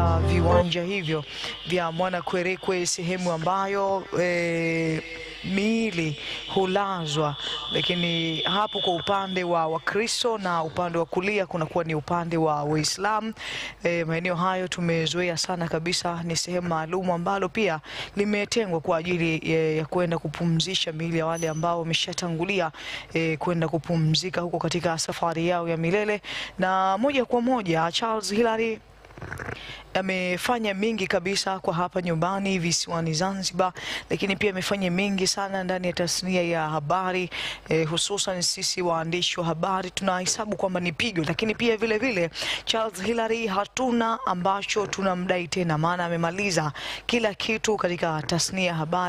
katika viwanja hivyo vya Mwanakwerekwe, sehemu ambayo miili hulazwa, lakini hapo kwa upande wa Wakristo na upande wa kulia kunakuwa ni upande wa Waislamu. Maeneo hayo tumezoea sana kabisa, ni sehemu maalum ambalo pia limetengwa kwa ajili ya kwenda kupumzisha miili ya wale ambao wameshatangulia kwenda kupumzika huko katika safari yao ya milele. Na moja kwa moja Charles Hilary amefanya mingi kabisa kwa hapa nyumbani visiwani Zanzibar, lakini pia amefanya mingi sana ndani ya tasnia ya habari, hususan sisi waandishi wa habari tunahesabu kwamba ni pigo, lakini pia vile vile Charles Hilary hatuna ambacho tunamdai tena, maana amemaliza kila kitu katika tasnia ya habari.